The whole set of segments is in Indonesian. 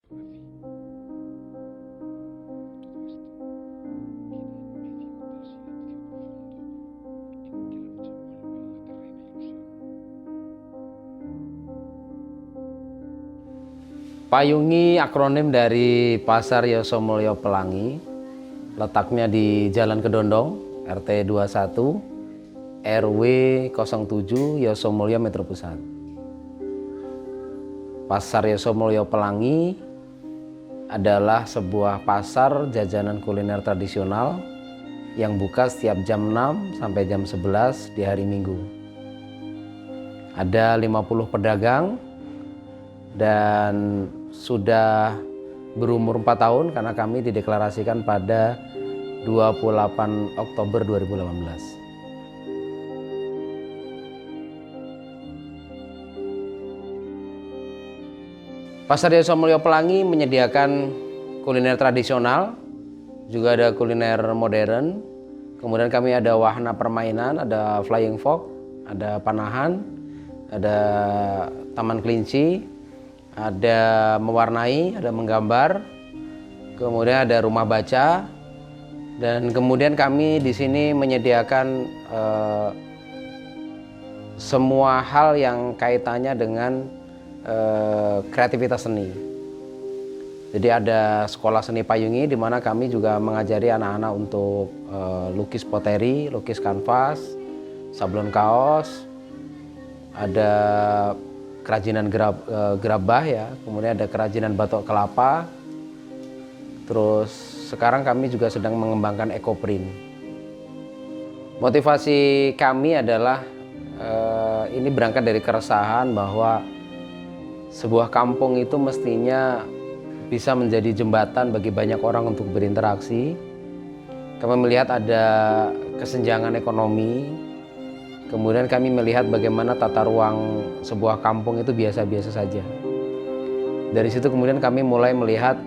Payungi akronim dari Pasar Yosomulyo Pelangi, letaknya di Jalan Kedondong, RT 21, RW 07, Yosomulyo Metro Pusat. Pasar Yosomulyo Pelangi adalah sebuah pasar jajanan kuliner tradisional yang buka setiap jam 6 sampai jam 11 di hari Minggu. Ada 50 pedagang dan sudah berumur 4 tahun karena kami dideklarasikan pada 28 Oktober 2018. Pasar Yosomulyo Pelangi menyediakan kuliner tradisional, juga ada kuliner modern. Kemudian kami ada wahana permainan, ada flying fox, ada panahan, ada taman kelinci, ada mewarnai, ada menggambar, kemudian ada rumah baca, dan kemudian kami di sini menyediakan semua hal yang kaitannya dengan kreativitas seni. Jadi ada sekolah seni payungi di mana kami juga mengajari anak-anak untuk lukis poteri, lukis kanvas, sablon kaos, ada kerajinan gerabah ya, kemudian ada kerajinan batok kelapa. Terus sekarang kami juga sedang mengembangkan ekoprint. Motivasi kami adalah ini berangkat dari keresahan bahwa sebuah kampung itu mestinya bisa menjadi jembatan bagi banyak orang untuk berinteraksi. Kami melihat ada kesenjangan ekonomi. Kemudian kami melihat bagaimana tata ruang sebuah kampung itu biasa-biasa saja. Dari situ kemudian kami mulai melihat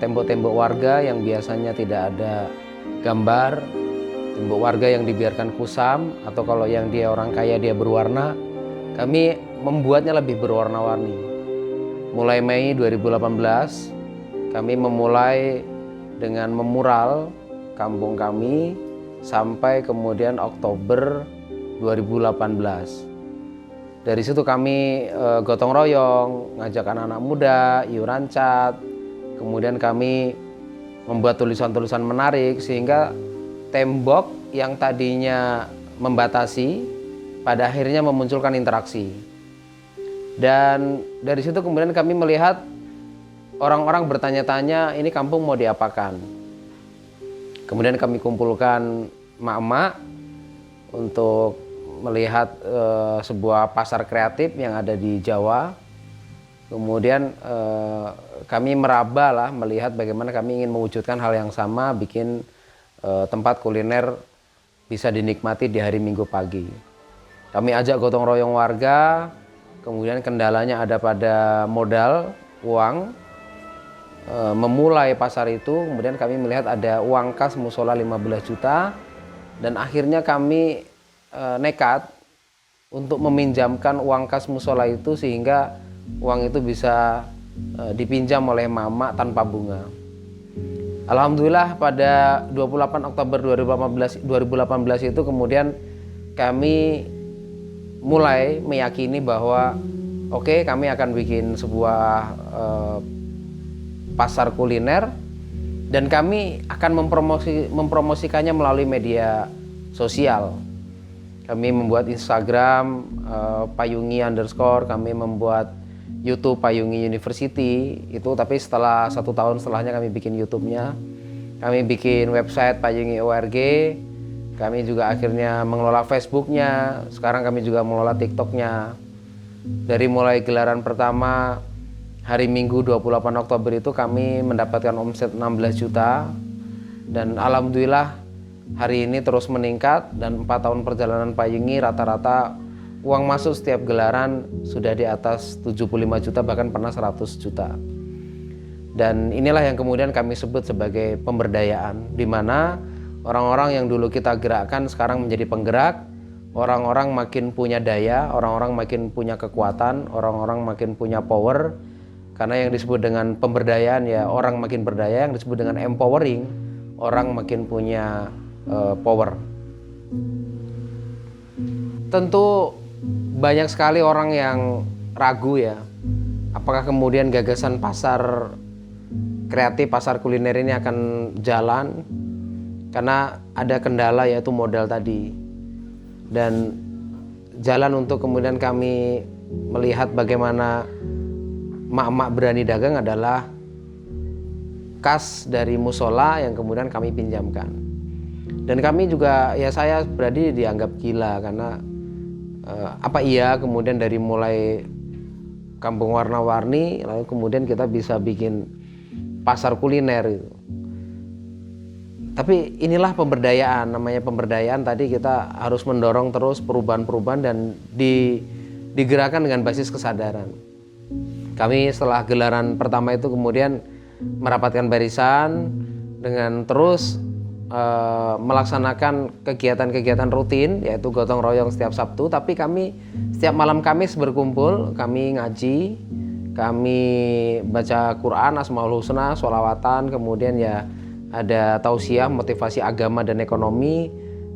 tembok-tembok warga yang biasanya tidak ada gambar, tembok warga yang dibiarkan kusam, atau kalau yang dia orang kaya dia berwarna, kami membuatnya lebih berwarna-warni. Mulai Mei 2018, kami memulai dengan memural kampung kami sampai kemudian Oktober 2018. Dari situ kami gotong royong, ngajak anak-anak muda, iuran cat, kemudian kami membuat tulisan-tulisan menarik sehingga tembok yang tadinya membatasi pada akhirnya memunculkan interaksi. Dan dari situ kemudian kami melihat orang-orang bertanya-tanya, ini kampung mau diapakan? Kemudian kami kumpulkan emak-emak untuk melihat sebuah pasar kreatif yang ada di Jawa. Kemudian kami meraba lah melihat bagaimana kami ingin mewujudkan hal yang sama, bikin tempat kuliner bisa dinikmati di hari Minggu pagi. Kami ajak gotong royong warga, kemudian kendalanya ada pada modal, uang, memulai pasar itu. Kemudian kami melihat ada uang kas musola 15 juta dan akhirnya kami nekat untuk meminjamkan uang kas musola itu sehingga uang itu bisa dipinjam oleh mama tanpa bunga. Alhamdulillah pada 28 Oktober 2018 itu kemudian kami mulai meyakini bahwa oke, kami akan bikin sebuah pasar kuliner dan kami akan mempromosikannya melalui media sosial. Kami membuat Instagram Payungi _, kami membuat YouTube Payungi University itu, tapi setelah 1 tahun setelahnya kami bikin YouTube-nya. Kami bikin website Payungi.org. Kami juga akhirnya mengelola Facebook-nya. Sekarang kami juga mengelola TikTok-nya. Dari mulai gelaran pertama hari Minggu 28 Oktober itu kami mendapatkan omset 16 juta. Dan alhamdulillah hari ini terus meningkat, dan 4 tahun perjalanan Payungi rata-rata uang masuk setiap gelaran sudah di atas 75 juta, bahkan pernah 100 juta. Dan inilah yang kemudian kami sebut sebagai pemberdayaan, di mana orang-orang yang dulu kita gerakkan sekarang menjadi penggerak, orang-orang makin punya daya, orang-orang makin punya kekuatan, orang-orang makin punya power, Karena yang disebut dengan pemberdayaan ya orang makin berdaya, yang disebut dengan empowering orang makin punya power. Tentu banyak sekali orang yang ragu ya, apakah kemudian gagasan pasar kreatif, pasar kuliner ini akan jalan, karena ada kendala yaitu modal tadi. Dan jalan untuk kemudian kami melihat bagaimana mak-mak berani dagang adalah kas dari musola yang kemudian kami pinjamkan. Dan kami juga, ya saya berani dianggap gila karena apa iya kemudian dari mulai kampung warna-warni lalu kemudian kita bisa bikin pasar kuliner gitu. Tapi inilah pemberdayaan, namanya pemberdayaan tadi kita harus mendorong terus perubahan-perubahan dan digerakkan dengan basis kesadaran. Kami setelah gelaran pertama itu kemudian merapatkan barisan dengan terus melaksanakan kegiatan-kegiatan rutin yaitu gotong royong setiap Sabtu, tapi kami setiap malam Kamis berkumpul, kami ngaji, kami baca Quran, Asmaul Husna, sholawatan, kemudian ya ada tausiah, motivasi agama dan ekonomi,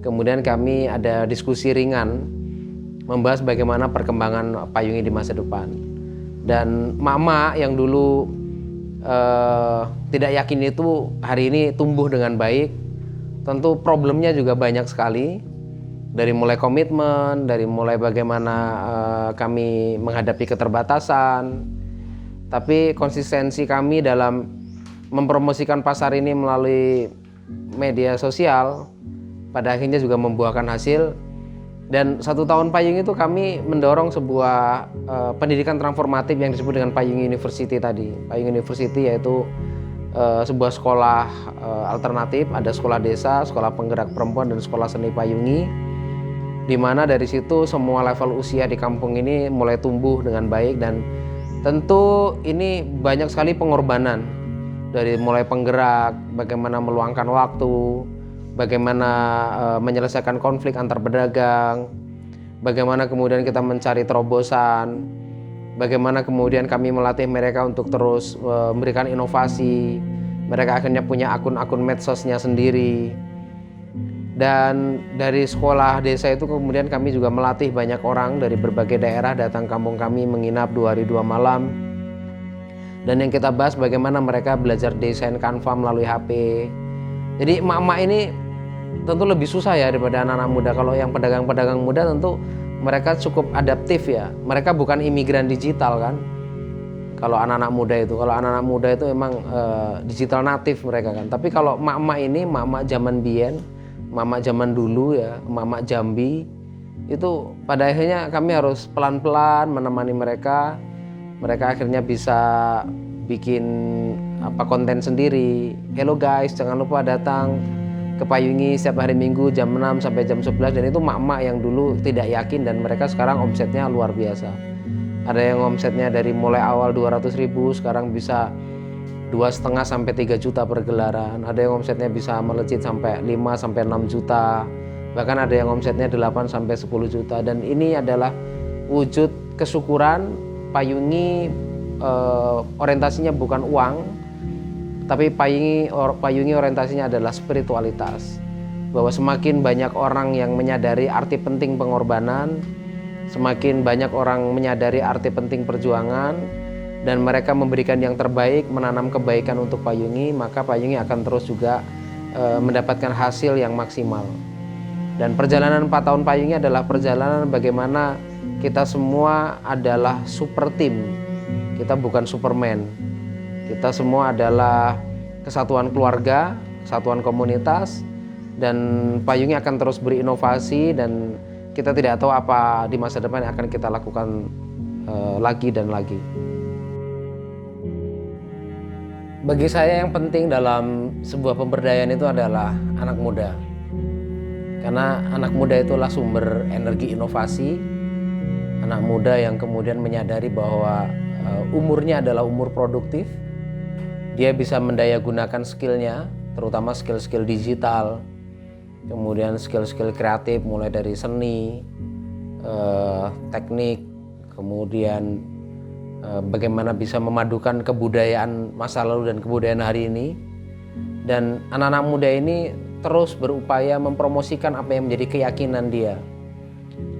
kemudian kami ada diskusi ringan membahas bagaimana perkembangan payungi di masa depan. Dan mama yang dulu tidak yakin itu hari ini tumbuh dengan baik. Tentu problemnya juga banyak sekali, dari mulai komitmen, dari mulai bagaimana kami menghadapi keterbatasan, tapi konsistensi kami dalam mempromosikan pasar ini melalui media sosial pada akhirnya juga membuahkan hasil. Dan 1 tahun Payung itu kami mendorong sebuah pendidikan transformatif yang disebut dengan Payung University tadi. Payung University yaitu sebuah sekolah alternatif, ada sekolah desa, sekolah penggerak perempuan, dan sekolah seni payungi, di mana dari situ semua level usia di kampung ini mulai tumbuh dengan baik. Dan tentu ini banyak sekali pengorbanan, dari mulai penggerak, bagaimana meluangkan waktu, bagaimana menyelesaikan konflik antar pedagang, bagaimana kemudian kita mencari terobosan, bagaimana kemudian kami melatih mereka untuk terus memberikan inovasi. Mereka akhirnya punya akun-akun medsosnya sendiri. Dan dari sekolah desa itu kemudian kami juga melatih banyak orang dari berbagai daerah datang kampung kami menginap 2 hari 2 malam. Dan yang kita bahas bagaimana mereka belajar desain Canva melalui HP. Jadi emak-emak ini tentu lebih susah ya daripada anak-anak muda. Kalau yang pedagang-pedagang muda tentu mereka cukup adaptif ya. Mereka bukan imigran digital kan. Kalau anak-anak muda itu memang digital natif mereka kan. Tapi kalau emak-emak ini, emak-emak zaman biyen, emak-emak zaman dulu ya, emak-emak Jambi, itu pada akhirnya kami harus pelan-pelan menemani mereka. Mereka akhirnya bisa bikin konten sendiri. Hello guys, jangan lupa datang ke Payungi setiap hari Minggu jam 6 sampai jam 11. Dan itu emak-emak yang dulu tidak yakin dan mereka sekarang omsetnya luar biasa. Ada yang omsetnya dari mulai awal 200.000 sekarang bisa 2,5 sampai 3 juta per gelaran. Ada yang omsetnya bisa melejit sampai 5 sampai 6 juta. Bahkan ada yang omsetnya 8 sampai 10 juta. Dan ini adalah wujud kesyukuran. Payungi orientasinya bukan uang, tapi Payungi orientasinya adalah spiritualitas. Bahwa semakin banyak orang yang menyadari arti penting pengorbanan, semakin banyak orang menyadari arti penting perjuangan, dan mereka memberikan yang terbaik, menanam kebaikan untuk Payungi, maka Payungi akan terus juga mendapatkan hasil yang maksimal. Dan perjalanan 4 tahun Payungi adalah perjalanan bagaimana kita semua adalah super team. Kita bukan Superman. Kita semua adalah kesatuan keluarga, kesatuan komunitas, dan Payungi akan terus berinovasi, dan kita tidak tahu apa di masa depan yang akan kita lakukan lagi dan lagi. Bagi saya yang penting dalam sebuah pemberdayaan itu adalah anak muda. Karena anak muda itulah sumber energi inovasi. Anak muda yang kemudian menyadari bahwa umurnya adalah umur produktif. Dia bisa mendayagunakan skillnya, terutama skill-skill digital, kemudian skill-skill kreatif mulai dari seni, teknik, kemudian bagaimana bisa memadukan kebudayaan masa lalu dan kebudayaan hari ini. Dan anak-anak muda ini terus berupaya mempromosikan apa yang menjadi keyakinan dia.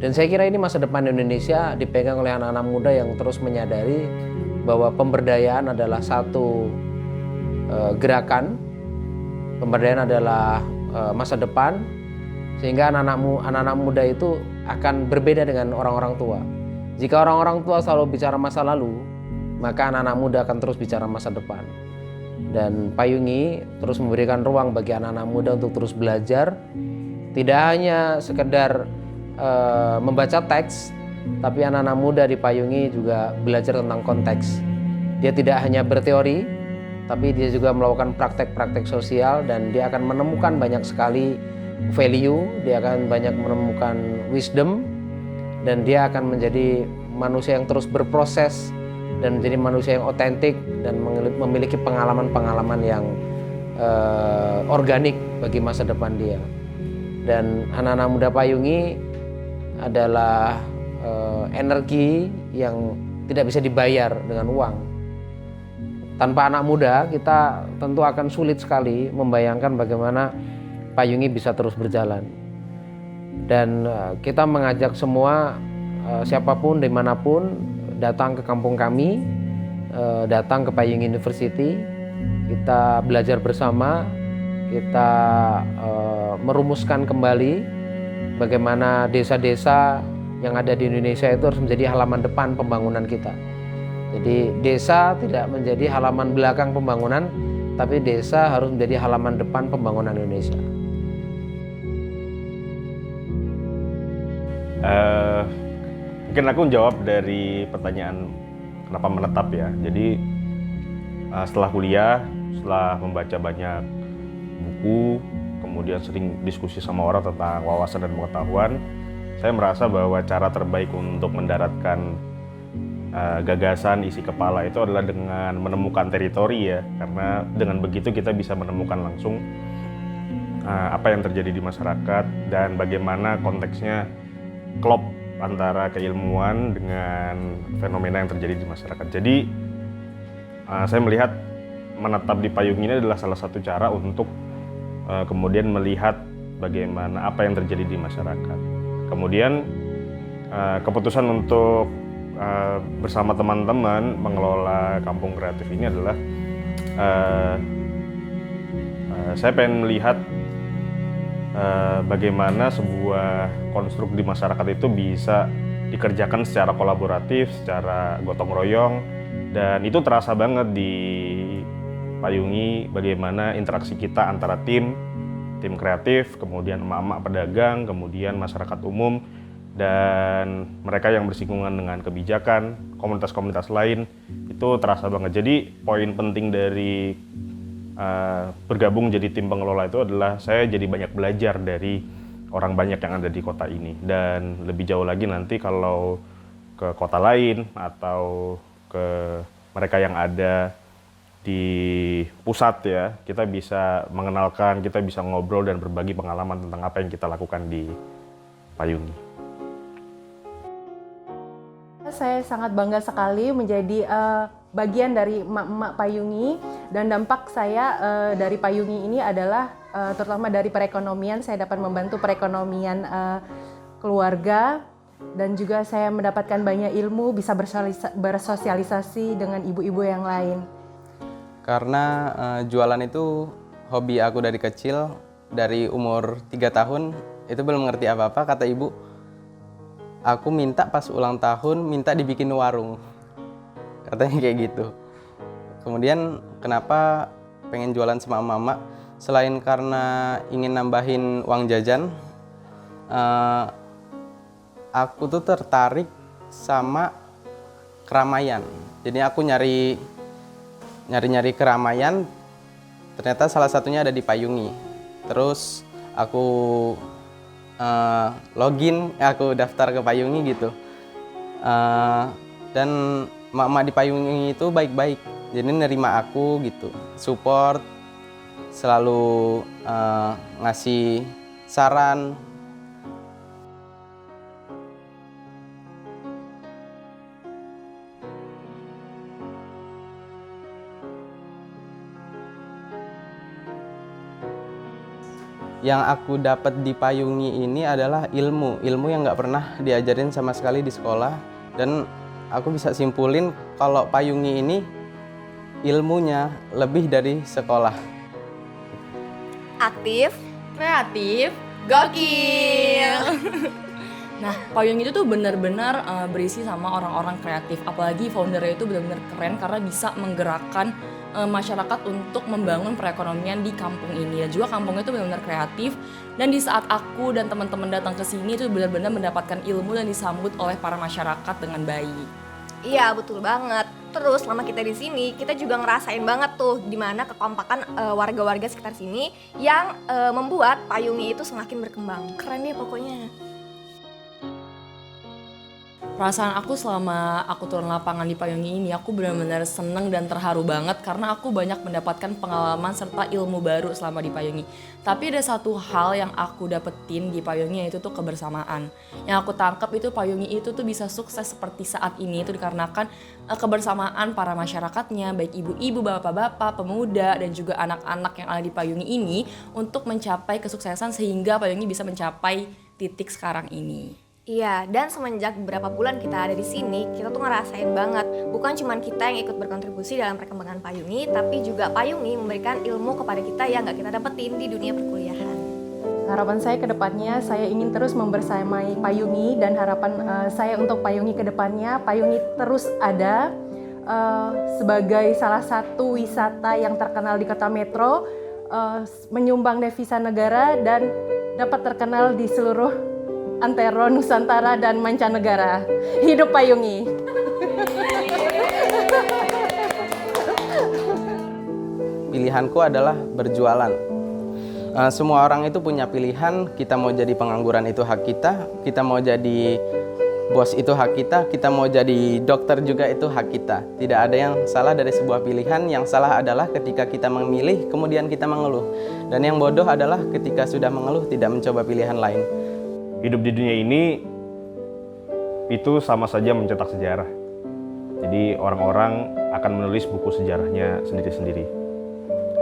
Dan saya kira ini masa depan Indonesia dipegang oleh anak-anak muda yang terus menyadari bahwa pemberdayaan adalah satu gerakan, pemberdayaan adalah masa depan, sehingga anak-anak muda itu akan berbeda dengan orang-orang tua. Jika orang-orang tua selalu bicara masa lalu, maka anak-anak muda akan terus bicara masa depan. Dan Payungi terus memberikan ruang bagi anak-anak muda untuk terus belajar, tidak hanya sekedar membaca teks, tapi anak-anak muda di Payungi juga belajar tentang konteks. Dia tidak hanya berteori, tapi dia juga melakukan praktek-praktek sosial, dan dia akan menemukan banyak sekali value, dia akan banyak menemukan wisdom, dan dia akan menjadi manusia yang terus berproses dan menjadi manusia yang otentik dan memiliki pengalaman-pengalaman yang organik bagi masa depan dia. Dan anak-anak muda Payungi adalah energi yang tidak bisa dibayar dengan uang. Tanpa anak muda, kita tentu akan sulit sekali membayangkan bagaimana Payungi bisa terus berjalan. Dan kita mengajak semua, siapapun, dimanapun, datang ke kampung kami, datang ke Payungi University. Kita belajar bersama, kita merumuskan kembali bagaimana desa-desa yang ada di Indonesia itu harus menjadi halaman depan pembangunan kita. Jadi desa tidak menjadi halaman belakang pembangunan, tapi desa harus menjadi halaman depan pembangunan Indonesia. Mungkin aku jawab dari pertanyaan kenapa menetap ya. Jadi setelah kuliah, setelah membaca banyak buku, kemudian sering diskusi sama orang tentang wawasan dan pengetahuan, saya merasa bahwa cara terbaik untuk mendaratkan gagasan isi kepala itu adalah dengan menemukan teritori ya. Karena dengan begitu kita bisa menemukan langsung apa yang terjadi di masyarakat dan bagaimana konteksnya klop antara keilmuan dengan fenomena yang terjadi di masyarakat. Jadi saya melihat menetap di Payungi ini adalah salah satu cara untuk kemudian melihat bagaimana apa yang terjadi di masyarakat. Kemudian keputusan untuk bersama teman-teman mengelola kampung kreatif ini adalah saya pengen melihat bagaimana sebuah konstruk di masyarakat itu bisa dikerjakan secara kolaboratif, secara gotong royong, dan itu terasa banget di Payungi bagaimana interaksi kita antara tim kreatif, kemudian emak-emak pedagang, kemudian masyarakat umum, dan mereka yang bersinggungan dengan kebijakan, komunitas-komunitas lain, itu terasa banget. Jadi poin penting dari bergabung jadi tim pengelola itu adalah saya jadi banyak belajar dari orang banyak yang ada di kota ini. Dan lebih jauh lagi nanti kalau ke kota lain atau ke mereka yang ada di pusat ya, kita bisa mengenalkan, kita bisa ngobrol dan berbagi pengalaman tentang apa yang kita lakukan di Payungi. Saya sangat bangga sekali menjadi bagian dari emak-emak Payungi, dan dampak saya dari Payungi ini adalah terutama dari perekonomian. Saya dapat membantu perekonomian keluarga, dan juga saya mendapatkan banyak ilmu, bisa bersosialisasi dengan ibu-ibu yang lain. Karena jualan itu hobi aku dari kecil, dari umur 3 tahun itu belum ngerti apa-apa, kata ibu, aku minta pas ulang tahun minta dibikin warung, katanya kayak gitu. Kemudian kenapa pengen jualan sama mama, selain karena ingin nambahin uang jajan, aku tuh tertarik sama keramaian. Jadi aku nyari keramaian, ternyata salah satunya ada di Payungi. Terus aku login, aku daftar ke Payungi gitu. Dan mama di Payungi itu baik-baik, jadi nerima aku gitu, support, selalu ngasih saran. Yang aku dapat di Payungi ini adalah ilmu yang nggak pernah diajarin sama sekali di sekolah, dan aku bisa simpulin kalau Payungi ini ilmunya lebih dari sekolah. Aktif, Kreatif, gokil. Nah, Payung itu tuh benar-benar berisi sama orang-orang kreatif. Apalagi foundernya itu benar-benar keren karena bisa menggerakkan masyarakat untuk membangun perekonomian di kampung ini. Dan juga kampungnya itu benar-benar kreatif. Dan di saat aku dan teman-teman datang ke sini itu benar-benar mendapatkan ilmu dan disambut oleh para masyarakat dengan baik. iya betul banget. Terus selama kita di sini, kita juga ngerasain banget tuh dimana kekompakan warga-warga sekitar sini yang membuat Payungi itu semakin berkembang. Keren deh pokoknya. Perasaan aku selama aku turun lapangan di Payungi ini, aku benar-benar seneng dan terharu banget karena aku banyak mendapatkan pengalaman serta ilmu baru selama di Payungi. Tapi ada satu hal yang aku dapetin di Payungi, yaitu tuh kebersamaan. Yang aku tangkap itu Payungi itu tuh bisa sukses seperti saat ini itu dikarenakan kebersamaan para masyarakatnya, baik ibu-ibu, bapak-bapak, pemuda, dan juga anak-anak yang ada di Payungi ini untuk mencapai kesuksesan sehingga Payungi bisa mencapai titik sekarang ini. Iya, dan semenjak beberapa bulan kita ada di sini, kita tuh ngerasain banget. Bukan cuma kita yang ikut berkontribusi dalam perkembangan Payungi, tapi juga Payungi memberikan ilmu kepada kita yang gak kita dapetin di dunia perkuliahan. Harapan saya ke depannya, saya ingin terus membersamai Payungi, dan harapan saya untuk Payungi ke depannya, Payungi terus ada sebagai salah satu wisata yang terkenal di kota Metro, menyumbang devisa negara dan dapat terkenal di seluruh antero Nusantara dan mancanegara. Hidup Payungi. Pilihanku adalah berjualan. Semua orang itu punya pilihan, kita mau jadi pengangguran itu hak kita mau jadi bos itu hak kita mau jadi dokter juga itu hak kita. Tidak ada yang salah dari sebuah pilihan, yang salah adalah ketika kita memilih kemudian kita mengeluh. Dan yang bodoh adalah ketika sudah mengeluh tidak mencoba pilihan lain. Hidup di dunia ini itu sama saja mencetak sejarah. Jadi orang-orang akan menulis buku sejarahnya sendiri-sendiri.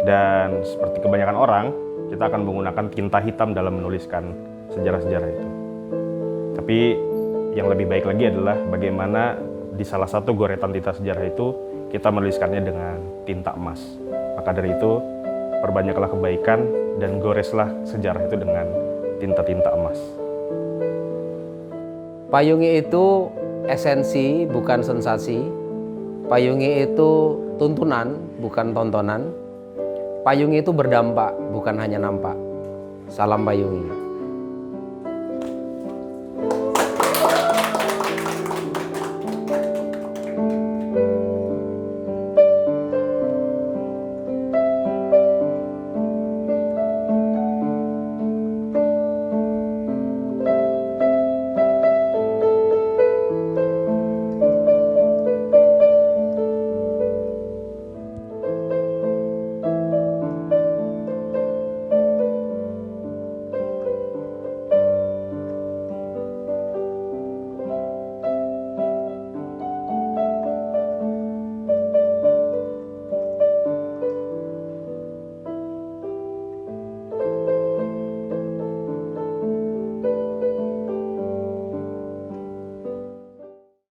Dan seperti kebanyakan orang, kita akan menggunakan tinta hitam dalam menuliskan sejarah-sejarah itu. Tapi yang lebih baik lagi adalah bagaimana di salah satu goretan tinta sejarah itu kita menuliskannya dengan tinta emas. Maka dari itu, perbanyaklah kebaikan dan goreslah sejarah itu dengan tinta-tinta emas. Payungi itu esensi, bukan sensasi. Payungi itu tuntunan, bukan tontonan. Payungi itu berdampak, bukan hanya nampak. Salam Payungi.